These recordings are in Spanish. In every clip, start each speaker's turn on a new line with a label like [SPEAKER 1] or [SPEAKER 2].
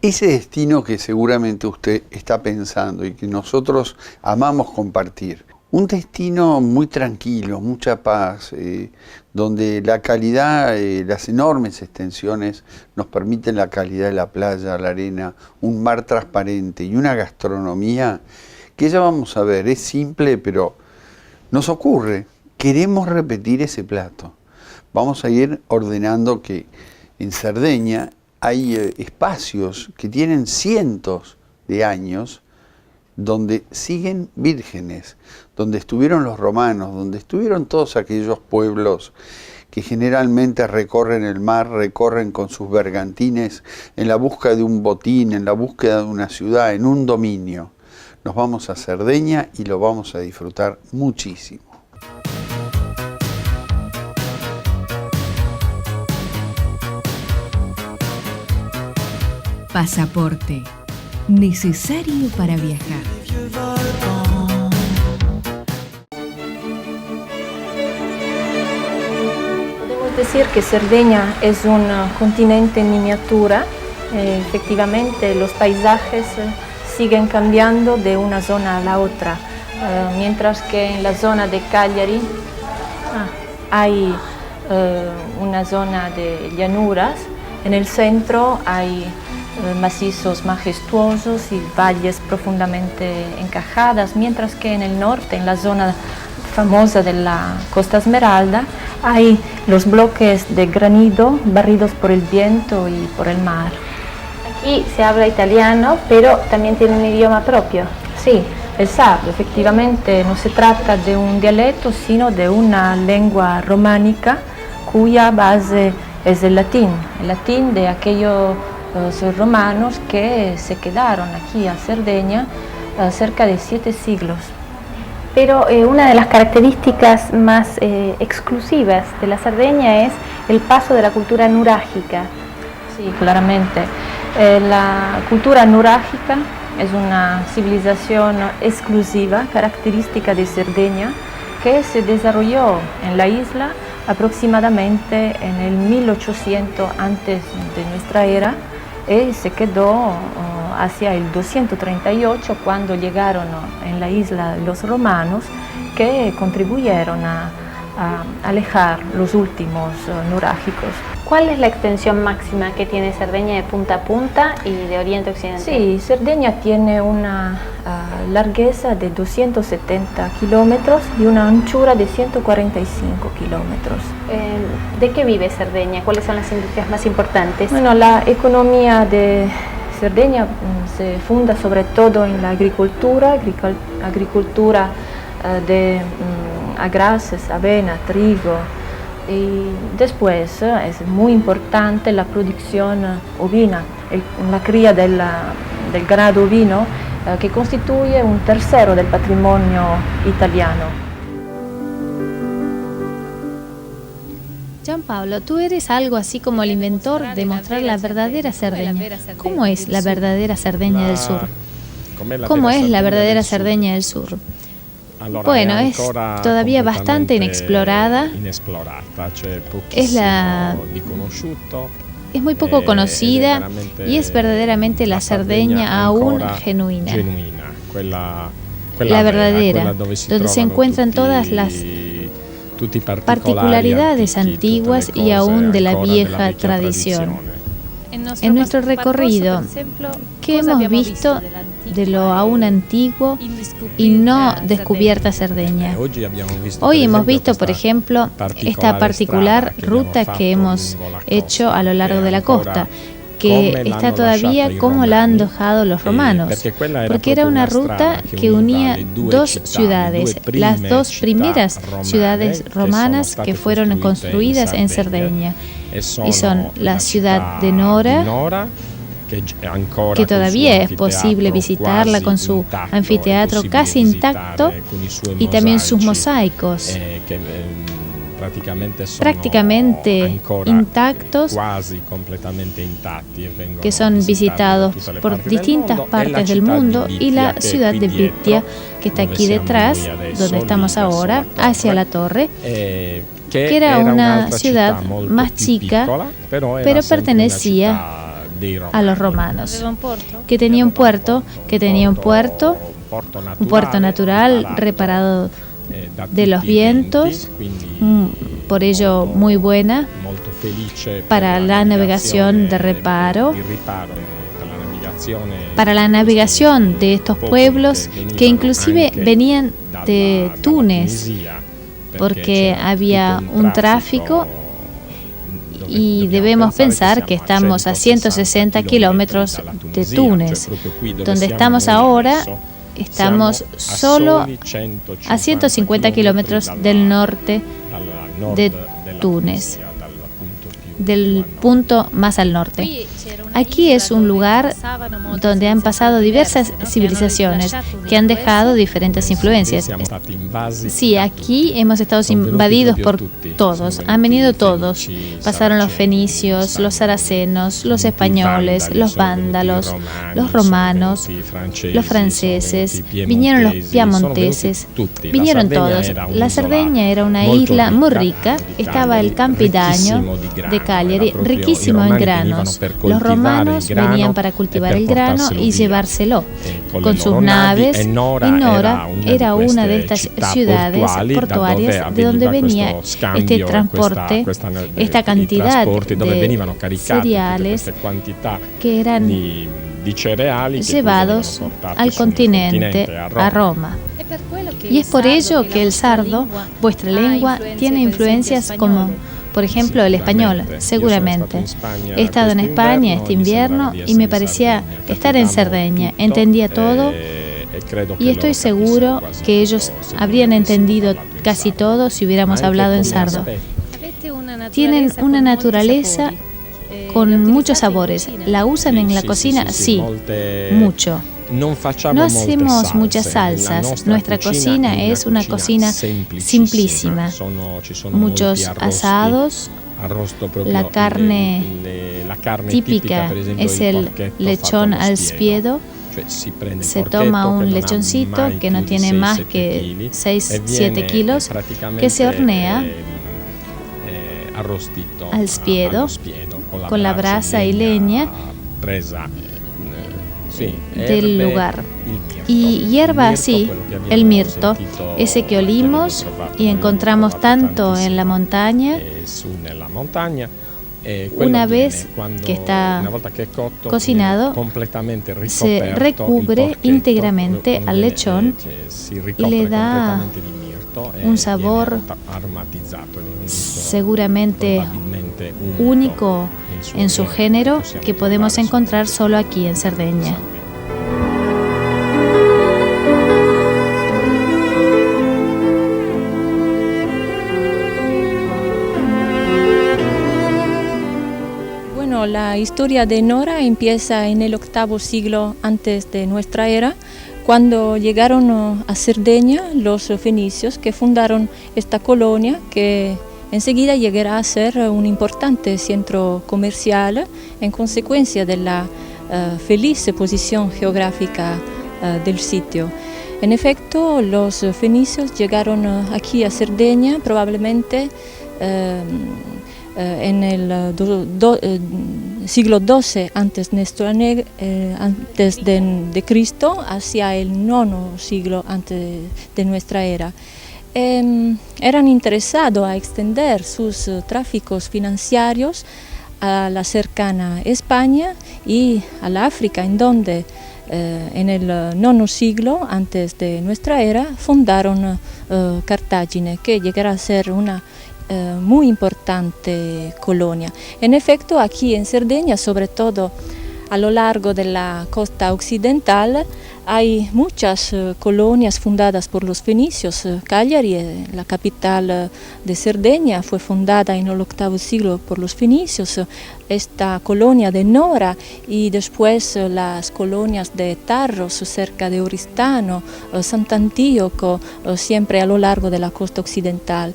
[SPEAKER 1] Ese destino que seguramente usted está pensando y que nosotros amamos compartir, un destino muy tranquilo, mucha paz, donde la calidad, las enormes extensiones nos permiten la calidad de la playa, la arena, un mar transparente y una gastronomía que ya vamos a ver, es simple pero nos ocurre, queremos repetir ese plato. Vamos a ir ordenando que en Cerdeña hay espacios que tienen cientos de años donde siguen vírgenes, donde estuvieron los romanos, donde estuvieron todos aquellos pueblos que generalmente recorren el mar, recorren con sus bergantines en la búsqueda de un botín, en la búsqueda de una ciudad, en un dominio. Nos vamos a Cerdeña y lo vamos a disfrutar muchísimo.
[SPEAKER 2] Pasaporte, necesario para viajar.
[SPEAKER 3] Podemos decir que Cerdeña es un continente en miniatura. Efectivamente, los paisajes siguen cambiando de una zona a la otra, mientras que en la zona de Cagliari hay una zona de llanuras. En el centro hay macizos majestuosos y valles profundamente encajadas, mientras que en el norte, en la zona famosa de la Costa Esmeralda, hay los bloques de granito barridos por el viento y por el mar.
[SPEAKER 4] Aquí se habla italiano, pero también tiene un idioma propio.
[SPEAKER 3] Sí, el sardo, efectivamente, no se trata de un dialecto, sino de una lengua románica cuya base es el latín de aquellos romanos que se quedaron aquí a Cerdeña cerca de 7 siglos.
[SPEAKER 4] Pero una de las características más exclusivas de la Cerdeña es el paso de la cultura nurágica.
[SPEAKER 3] Sí, claramente. La cultura nurágica es una civilización exclusiva, característica de Cerdeña, que se desarrolló en la isla aproximadamente en el 1800 antes de nuestra era y se quedó hacia el 238 cuando llegaron en la isla los romanos, que contribuyeron a alejar los últimos nurágicos.
[SPEAKER 4] ¿Cuál es la extensión máxima que tiene Cerdeña de punta a punta y de oriente a occidente?
[SPEAKER 3] Sí, Cerdeña tiene una largueza de 270 kilómetros y una anchura de 145 kilómetros.
[SPEAKER 4] ¿De qué vive Cerdeña? ¿Cuáles son las industrias más importantes?
[SPEAKER 3] Bueno, la economía de Cerdeña se funda sobre todo en la agricultura de agraces, avena, trigo, y después es muy importante la producción ovina, la cría del ganado ovino, que constituye un tercero del patrimonio italiano.
[SPEAKER 5] Gianpaolo, tú eres algo así como el inventor de mostrar la verdadera Cerdeña. ¿Cómo es la verdadera Cerdeña del Sur? ¿Cómo es la verdadera Cerdeña del Sur? Bueno, es todavía bastante inexplorada. Es muy poco conocida y es verdaderamente la Cerdeña aún genuina. La verdadera, donde se encuentran todas las particularidades antiguas y aún de la vieja tradición. En nuestro recorrido, ¿qué hemos visto de lo aún antiguo y no descubierta Cerdeña? Hoy hemos visto, por ejemplo, esta particular ruta que hemos hecho a lo largo de la costa, que está todavía como la han dejado los romanos, porque era una ruta que unía dos ciudades, las dos primeras ciudades romanas que fueron construidas en Cerdeña, y son la ciudad de Nora, que todavía es posible visitarla con su anfiteatro casi intacto y también sus mosaicos prácticamente intactos, que son visitados por distintas partes del mundo, y la ciudad de Bittia, que está aquí detrás, donde estamos ahora, hacia la torre, que era una ciudad más chica, pero pertenecía a los romanos, que tenía un puerto, un puerto natural reparado de los vientos, por ello muy buena para la navegación de reparo, para la navegación de estos pueblos que inclusive venían de Túnez, porque había un tráfico y debemos pensar que estamos a 160 kilómetros de Túnez. Donde estamos ahora, estamos solo a 150 kilómetros del norte de Túnez, del punto más al norte. Aquí es un lugar donde han pasado diversas civilizaciones que han dejado diferentes influencias. Sí, aquí hemos estado invadidos por todos, han venido todos. Pasaron los fenicios, los saracenos, los españoles, los vándalos, los romanos, los franceses, vinieron los piamonteses, vinieron todos. La Cerdeña era una isla muy rica, estaba el Campidaño de Cagliari, riquísimo en granos. Los romanos venían para cultivar el grano y llevárselo con sus naves, y Nora era una de estas ciudades portuarias de donde venía este transporte, esta cantidad de cereales que eran llevados al continente, a Roma. Y es por ello que el sardo, vuestra lengua, tiene influencias como, por ejemplo, el español, seguramente. He estado en España este invierno y me parecía estar en Cerdeña. Entendía todo y estoy seguro que ellos habrían entendido casi todo si hubiéramos hablado en sardo. Tienen una naturaleza con muchos sabores. ¿La usan en la cocina? Sí, mucho. No hacemos muchas salsas. Nuestra cocina es una cocina simplísima. Muchos asados. La carne típica es el lechón al spiedo. Se toma un lechoncito que no tiene más que 6-7 kilos, que se hornea al spiedo con la brasa y leña del lugar. Y hierba así el mirto, ese que olimos y encontramos tanto en la montaña. Una vez que está cocinado, se recubre íntegramente al lechón y le da un sabor seguramente único en su género que podemos encontrar solo aquí en Cerdeña.
[SPEAKER 3] Bueno, la historia de Nora empieza en el VIII siglo antes de nuestra era, cuando llegaron a Cerdeña los fenicios que fundaron esta colonia que enseguida llegará a ser un importante centro comercial en consecuencia de la feliz posición geográfica del sitio. En efecto, los fenicios llegaron aquí a Cerdeña probablemente en el siglo XII antes de Cristo, hacia el IX siglo antes de nuestra era. Eran interesados a extender sus tráficos financieros a la cercana España y al África, en donde en el IX siglo antes de nuestra era fundaron Cartagena, que llegará a ser una muy importante colonia. En efecto, aquí en Cerdeña, sobre todo a lo largo de la costa occidental, hay muchas colonias fundadas por los fenicios. Cagliari, la capital de Cerdeña, fue fundada en el VIII siglo por los fenicios. Esta colonia de Nora y después las colonias de Tarros cerca de Oristano, Sant'Antioco, siempre a lo largo de la costa occidental.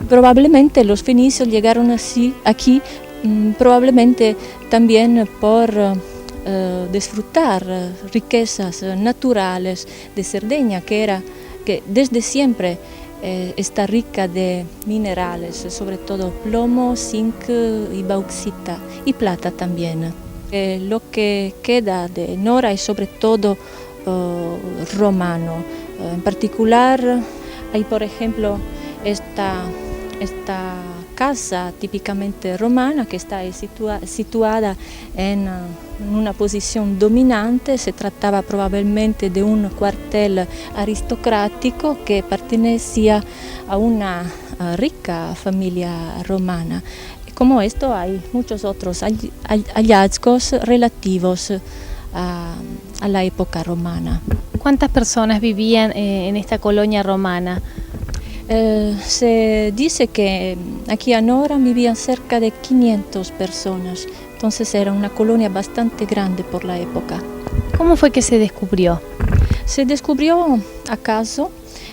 [SPEAKER 3] Probablemente los fenicios llegaron aquí probablemente también por disfrutar riquezas naturales de Cerdeña, que desde siempre está rica de minerales, sobre todo plomo, zinc y bauxita y plata también. Lo que queda de Nora es sobre todo romano. En particular hay, por ejemplo, esta casa típicamente romana que está situada en una posición dominante. Se trataba probablemente de un cuartel aristocrático que pertenecía a una rica familia romana. Como esto hay muchos otros hallazgos relativos a la época romana.
[SPEAKER 4] ¿Cuántas personas vivían en esta colonia romana?
[SPEAKER 3] Se dice que aquí en Nora vivían cerca de 500 personas, entonces era una colonia bastante grande por la época.
[SPEAKER 4] ¿Cómo fue que se descubrió?
[SPEAKER 3] Se descubrió acaso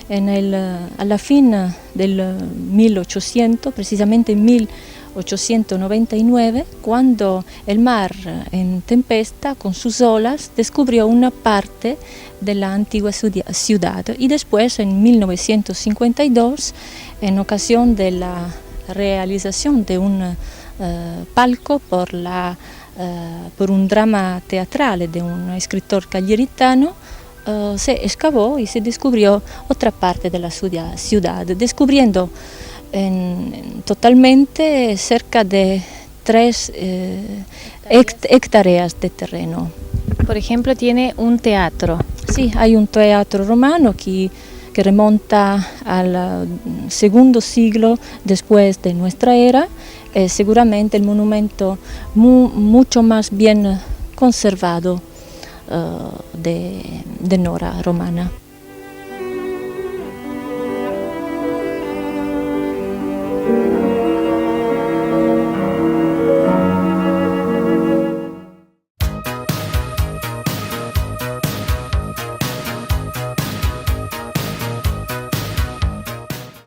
[SPEAKER 3] a la fin del 1800, precisamente en 1899, cuando el mar en tempesta con sus olas descubrió una parte de la antigua ciudad, y después en 1952, en ocasión de la realización de un palco por un drama teatral de un escritor cagliaritano, se excavó y se descubrió otra parte de la ciudad, descubriendo totalmente cerca de 3 hectáreas de terreno.
[SPEAKER 4] Por ejemplo, tiene un teatro.
[SPEAKER 3] Sí, hay un teatro romano que remonta al segundo siglo después de nuestra era. Es seguramente el monumento mucho más bien conservado de Nora romana.